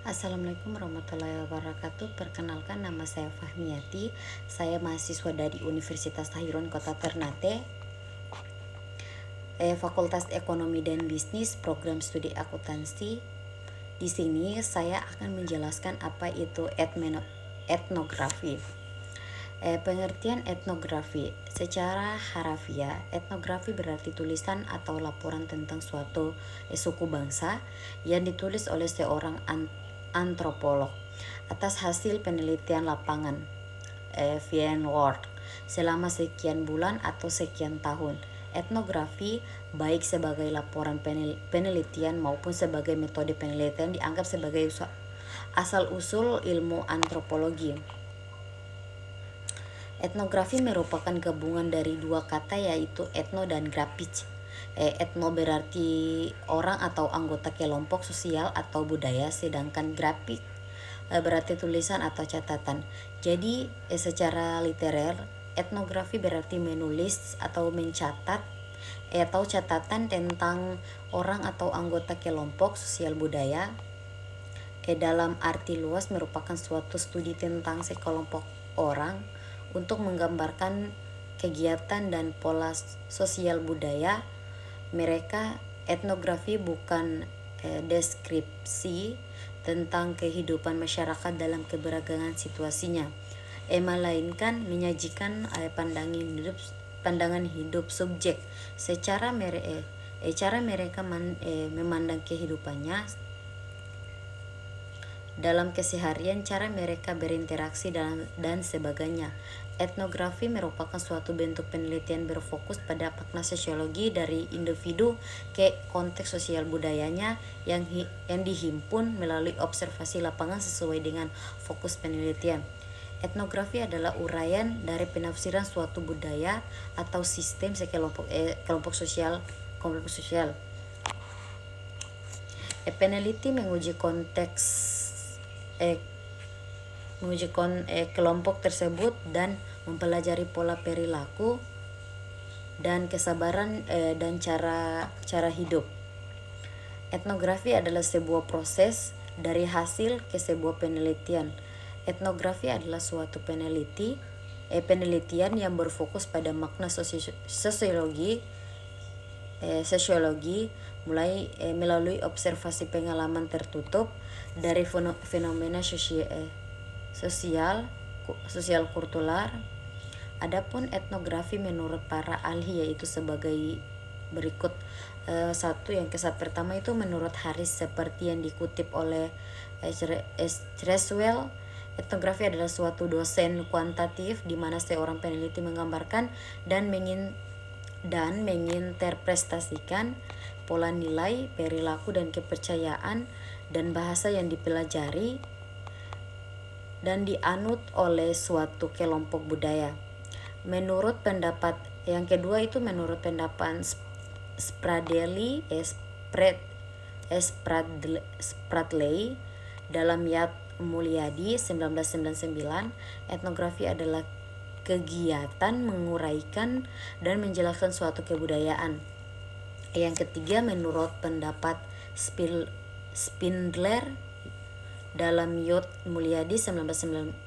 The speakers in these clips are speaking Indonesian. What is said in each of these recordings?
Assalamualaikum warahmatullahi wabarakatuh. Perkenalkan, nama saya Fahmiati. Saya mahasiswa dari Universitas Tahirun Kota Ternate, Fakultas Ekonomi dan Bisnis, Program Studi Akuntansi. Di sini saya akan menjelaskan apa itu etnografi. Pengertian etnografi secara harafiah, etnografi berarti tulisan atau laporan tentang suatu suku bangsa yang ditulis oleh seorang antropolog atas hasil penelitian lapangan fieldwork selama sekian bulan atau sekian tahun. Etnografi baik sebagai laporan penelitian maupun sebagai metode penelitian dianggap sebagai asal-usul ilmu antropologi. Etnografi merupakan gabungan dari dua kata, yaitu etno dan grafis. Etno berarti orang atau anggota kelompok sosial atau budaya, sedangkan grafik berarti tulisan atau catatan. Jadi secara literer, etnografi berarti menulis atau mencatat atau catatan tentang orang atau anggota kelompok sosial budaya. Dalam arti luas merupakan suatu studi tentang sekelompok orang untuk menggambarkan kegiatan dan pola sosial budaya mereka. Etnografi bukan deskripsi tentang kehidupan masyarakat dalam keberagaman situasinya, melainkan menyajikan pandangan hidup subjek secara cara mereka memandang kehidupannya dalam keseharian, cara mereka berinteraksi dan sebagainya. Etnografi merupakan suatu bentuk penelitian berfokus pada makna sosiologi dari individu ke konteks sosial budayanya yang dihimpun melalui observasi lapangan sesuai dengan fokus penelitian. Etnografi adalah uraian dari penafsiran suatu budaya atau sistem kelompok sosial. Peneliti menguji kelompok tersebut dan mempelajari pola perilaku dan kesabaran dan cara hidup. Etnografi adalah sebuah proses dari hasil ke sebuah penelitian. Etnografi adalah suatu penelitian yang berfokus pada makna sosiologi mulai melalui observasi pengalaman tertutup dari fenomena sosial kultural. Adapun etnografi menurut para ahli yaitu sebagai berikut. Yang pertama itu menurut Harris, seperti yang dikutip oleh Treswell, etnografi adalah suatu dosen kuantitatif di mana seorang peneliti menggambarkan dan menginterpretasikan pola nilai, perilaku dan kepercayaan dan bahasa yang dipelajari dan dianut oleh suatu kelompok budaya. Menurut pendapat yang kedua itu menurut pendapat Spradley dalam Yad Mulyadi 1999, etnografi adalah kegiatan menguraikan dan menjelaskan suatu kebudayaan. Yang ketiga menurut pendapat Spindler dalam Yod Mulyadi 1999,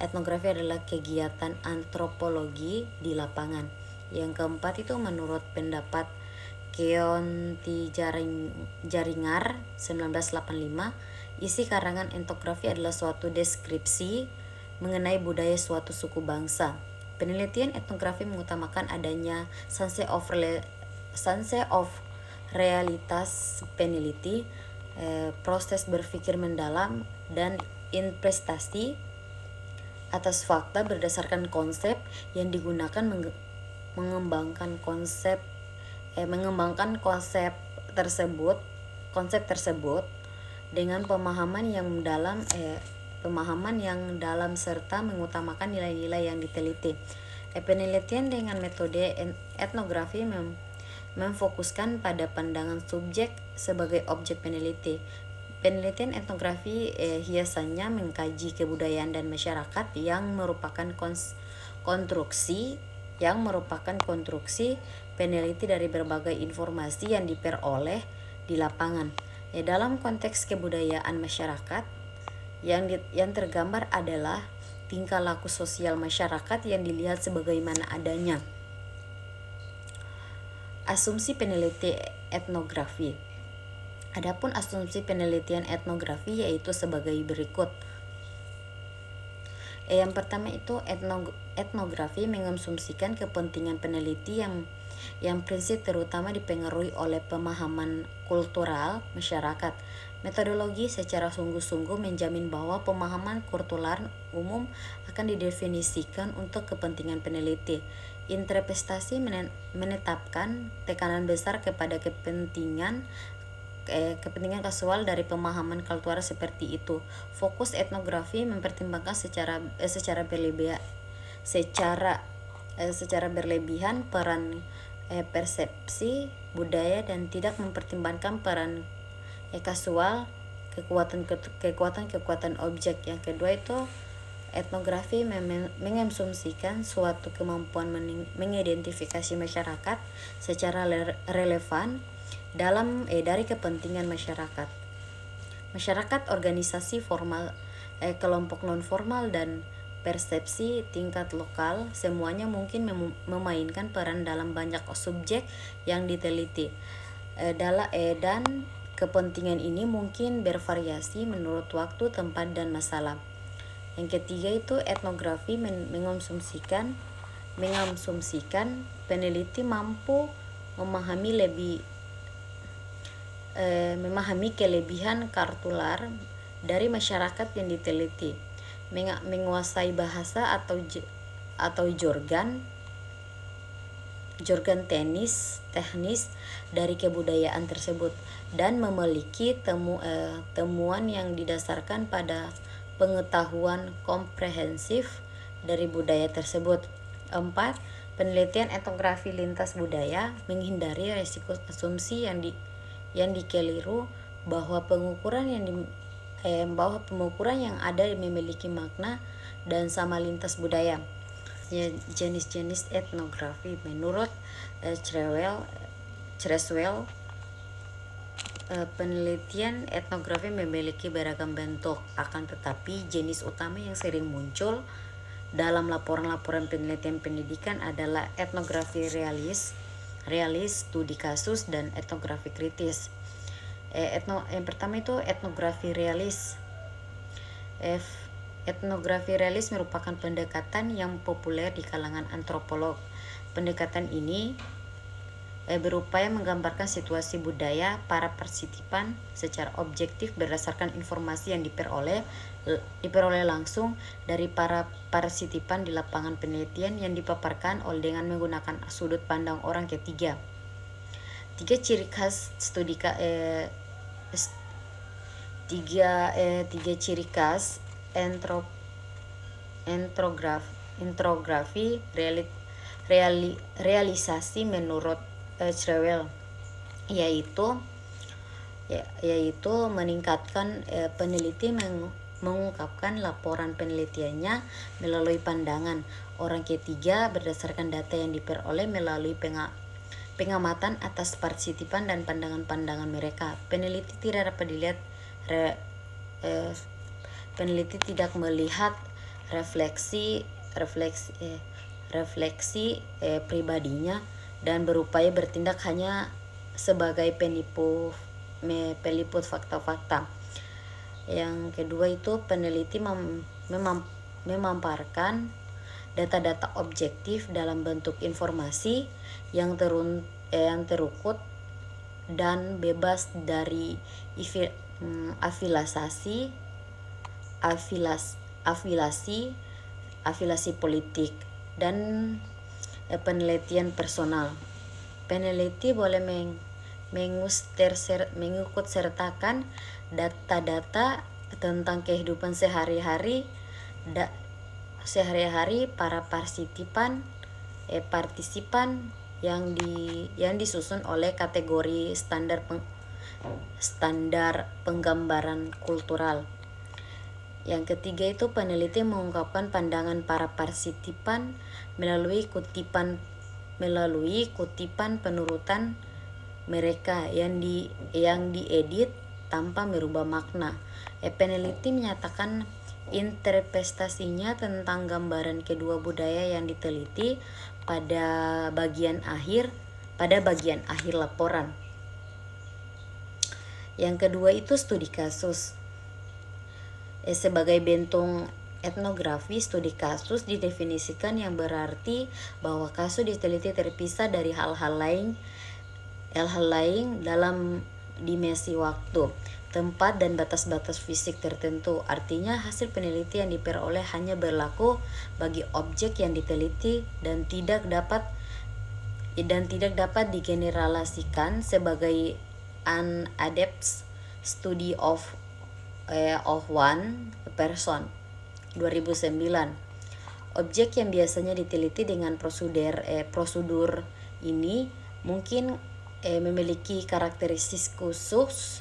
etnografi adalah kegiatan antropologi di lapangan. Yang keempat itu menurut pendapat Keonti Jaringar 1985, isi karangan etnografi adalah suatu deskripsi mengenai budaya suatu suku bangsa. Penelitian etnografi mengutamakan adanya sense of realitas peneliti, proses berpikir mendalam dan investasi atas fakta berdasarkan konsep yang digunakan mengembangkan konsep tersebut dengan pemahaman yang dalam serta mengutamakan nilai-nilai yang diteliti. Penelitian dengan metode etnografi memfokuskan pada pandangan subjek sebagai objek peneliti. Penelitian etnografi biasanya mengkaji kebudayaan dan masyarakat yang merupakan konstruksi peneliti dari berbagai informasi yang diperoleh di lapangan. Dalam konteks kebudayaan masyarakat, yang tergambar adalah tingkah laku sosial masyarakat yang dilihat sebagaimana adanya. Asumsi peneliti etnografi. Adapun asumsi penelitian etnografi yaitu sebagai berikut. Yang pertama itu etnografi mengasumsikan kepentingan peneliti yang prinsip terutama dipengaruhi oleh pemahaman kultural masyarakat. Metodologi secara sungguh-sungguh menjamin bahwa pemahaman kultural umum akan didefinisikan untuk kepentingan peneliti. Interpretasi menetapkan tekanan besar kepada kepentingan kasual dari pemahaman kultural seperti itu. Fokus etnografi mempertimbangkan secara berlebihan peran persepsi budaya dan tidak mempertimbangkan peran kasual kekuatan objek. Yang kedua itu etnografi mengasumsikan suatu kemampuan mengidentifikasi masyarakat secara relevan dari kepentingan masyarakat, organisasi formal, kelompok non formal dan persepsi tingkat lokal, semuanya mungkin memainkan peran dalam banyak subjek yang diteliti. Dan kepentingan ini mungkin bervariasi menurut waktu, tempat, dan masalah. Yang ketiga itu etnografi mengasumsikan peneliti mampu memahami kelebihan kultural dari masyarakat yang diteliti, menguasai bahasa atau jargon teknis dari kebudayaan tersebut, dan memiliki temuan yang didasarkan pada pengetahuan komprehensif dari budaya tersebut. 4. Penelitian etnografi lintas budaya menghindari risiko asumsi yang dikeliru bahwa pengukuran yang ada memiliki makna dan sama lintas budaya. Jenis-jenis etnografi menurut Creswell, penelitian etnografi memiliki beragam bentuk, akan tetapi jenis utama yang sering muncul dalam laporan-laporan penelitian pendidikan adalah etnografi realis, studi kasus, dan etnografi kritis. Yang pertama itu etnografi realis. Etnografi realis merupakan pendekatan yang populer di kalangan antropolog. Pendekatan ini berupaya menggambarkan situasi budaya para partisipan secara objektif berdasarkan informasi yang diperoleh langsung dari para partisipan di lapangan penelitian yang dipaparkan dengan menggunakan sudut pandang orang ketiga. Tiga ciri khas etnografi realisasi menurut Creswell yaitu meningkatkan peneliti mengungkapkan laporan penelitiannya melalui pandangan orang ketiga berdasarkan data yang diperoleh melalui pengamatan atas partisipan dan pandangan-pandangan mereka. Peneliti tidak melihat refleksi pribadinya dan berupaya bertindak hanya sebagai peliput fakta-fakta. Yang kedua itu peneliti memamparkan data-data objektif dalam bentuk informasi yang terukut dan bebas dari afiliasi politik dan penelitian personal. Peneliti boleh mengikut sertakan data-data tentang kehidupan sehari-hari para partisipan yang disusun oleh kategori standar penggambaran kultural. Yang ketiga itu peneliti mengungkapkan pandangan para partisipan melalui kutipan penurutan mereka yang diedit tanpa merubah makna. Peneliti menyatakan interpretasinya tentang gambaran kedua budaya yang diteliti pada bagian akhir laporan. Yang kedua itu studi kasus. Sebagai bentuk etnografi, studi kasus didefinisikan yang berarti bahwa kasus diteliti terpisah dari hal-hal lain dalam dimensi waktu, tempat, dan batas-batas fisik tertentu. Artinya hasil penelitian diperoleh hanya berlaku bagi objek yang diteliti dan tidak dapat digeneralisasikan sebagai an adept study of one person. 2009. Objek yang biasanya diteliti dengan prosedur ini mungkin memiliki karakteristik khusus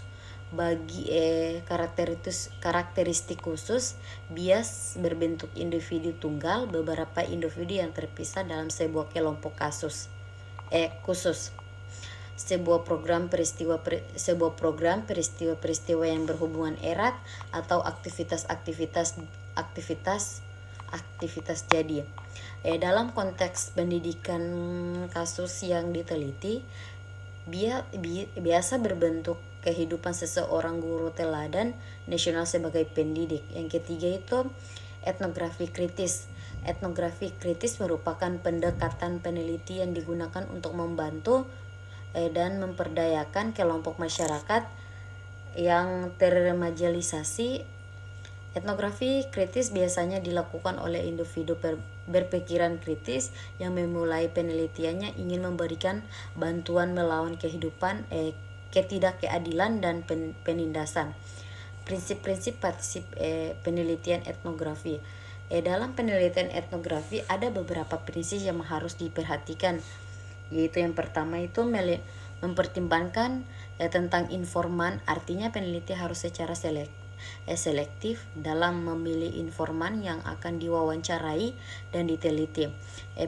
bias berbentuk individu tunggal, beberapa individu yang terpisah dalam sebuah kelompok khusus. Sebuah program peristiwa yang berhubungan erat atau aktivitas jadi. Dalam konteks pendidikan, kasus yang diteliti biasa berbentuk kehidupan seseorang guru teladan nasional sebagai pendidik. Yang ketiga itu etnografi kritis. Etnografi kritis merupakan pendekatan peneliti yang digunakan untuk membantu dan memperdayakan kelompok masyarakat yang termarginalisasi. Etnografi kritis biasanya dilakukan oleh individu berpikiran kritis yang memulai penelitiannya ingin memberikan bantuan melawan ketidakkeadilan dan penindasan. Prinsip-prinsip penelitian etnografi. Dalam penelitian etnografi ada beberapa prinsip yang harus diperhatikan, yaitu yang pertama itu mempertimbangkan tentang informan. Artinya peneliti harus secara selektif dalam memilih informan yang akan diwawancarai dan diteliti.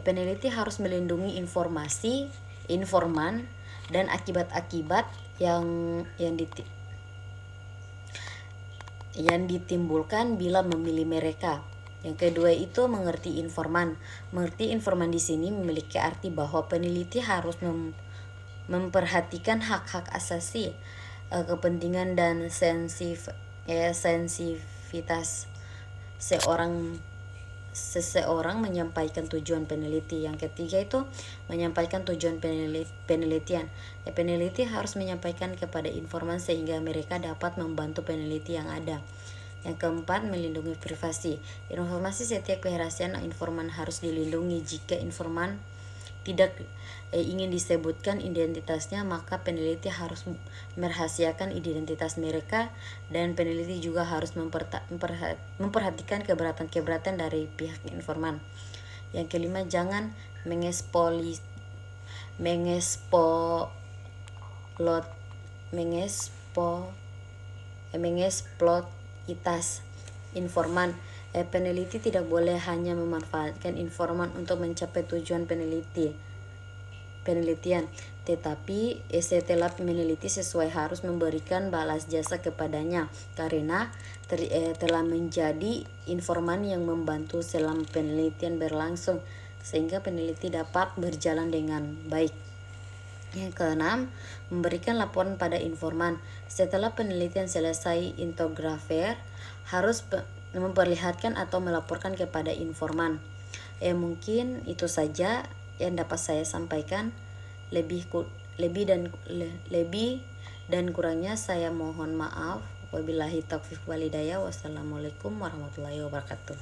Peneliti harus melindungi informan dan akibat-akibat yang ditimbulkan bila memilih mereka. Yang kedua itu mengerti informan. Mengerti informan di sini memiliki arti bahwa peneliti harus memperhatikan hak-hak asasi, kepentingan dan sensitivitas seseorang menyampaikan tujuan peneliti. Yang ketiga itu menyampaikan tujuan penelitian. Peneliti harus menyampaikan kepada informan sehingga mereka dapat membantu peneliti yang ada. Yang keempat, melindungi privasi. Informasi setiap kerahasiaan informan harus dilindungi. Jika informan tidak ingin disebutkan identitasnya, maka peneliti harus merahasiakan identitas mereka, dan peneliti juga harus memperhatikan keberatan-keberatan dari pihak informan. Yang kelima, jangan mengeksploitasi informan. Peneliti tidak boleh hanya memanfaatkan informan untuk mencapai tujuan penelitian, tetapi setelah meneliti sesuai harus memberikan balas jasa kepadanya karena telah menjadi informan yang membantu selama penelitian berlangsung, sehingga peneliti dapat berjalan dengan baik. Yang keenam, memberikan laporan pada informan. Setelah penelitian selesai, etnografer harus memperlihatkan atau melaporkan kepada informan. Mungkin itu saja yang dapat saya sampaikan. Lebih dan kurangnya saya mohon maaf. Wabillahi taufiq walhidayah. Wassalamualaikum warahmatullahi wabarakatuh.